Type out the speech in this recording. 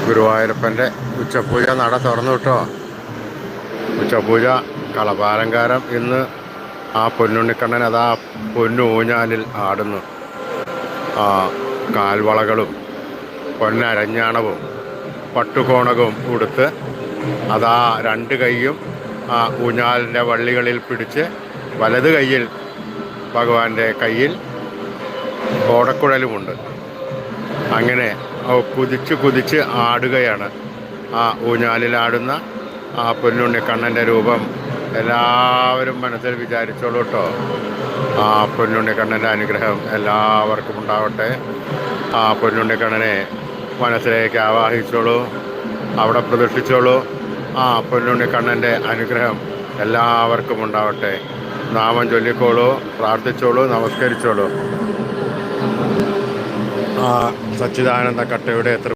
ഗുരുവായൂരപ്പൻ്റെ ഉച്ചപൂജ നട തുറന്നു കേട്ടോ. ഉച്ചപൂജ കളഭാലങ്കാരം ഇന്ന് ആ പൊന്നുണ്ണിക്കണ്ണൻ അതാ പൊന്നു ഊഞ്ഞാലിൽ ആടുന്നു. കാൽവളകളും പൊന്നരഞ്ഞാണവും പട്ടുകോണകവും ഉടുത്ത് അതാ രണ്ട് കൈയും ആ ഊഞ്ഞാലിൻ്റെ വള്ളികളിൽ പിടിച്ച് വലത് കൈയിൽ ഭഗവാന്റെ കയ്യിൽ ഓടക്കുഴലുമുണ്ട്. അങ്ങനെ കുതിച്ച് കുതിച്ച് ആടുകയാണ്. ആ ഊഞ്ഞാലിലാടുന്ന ആ പൊന്നുണ്ണിക്കണ്ണൻ്റെ രൂപം എല്ലാവരും മനസ്സിൽ വിചാരിച്ചോളൂ കേട്ടോ. ആ പൊന്നുണ്ണിക്കണ്ണൻ്റെ അനുഗ്രഹം എല്ലാവർക്കും ഉണ്ടാവട്ടെ. ആ പൊന്നുണ്ണിക്കണ്ണനെ മനസ്സിലേക്ക് ആവാഹിച്ചോളൂ, അവിടെ പ്രതിഷ്ഠിച്ചോളൂ. ആ പൊന്നുണ്ണിക്കണ്ണൻ്റെ അനുഗ്രഹം എല്ലാവർക്കും ഉണ്ടാവട്ടെ. നാമം ചൊല്ലിക്കോളൂ, പ്രാർത്ഥിച്ചോളൂ, നമസ്കരിച്ചോളൂ. സച്ചിദാനന്ദ കട്ടയുടെ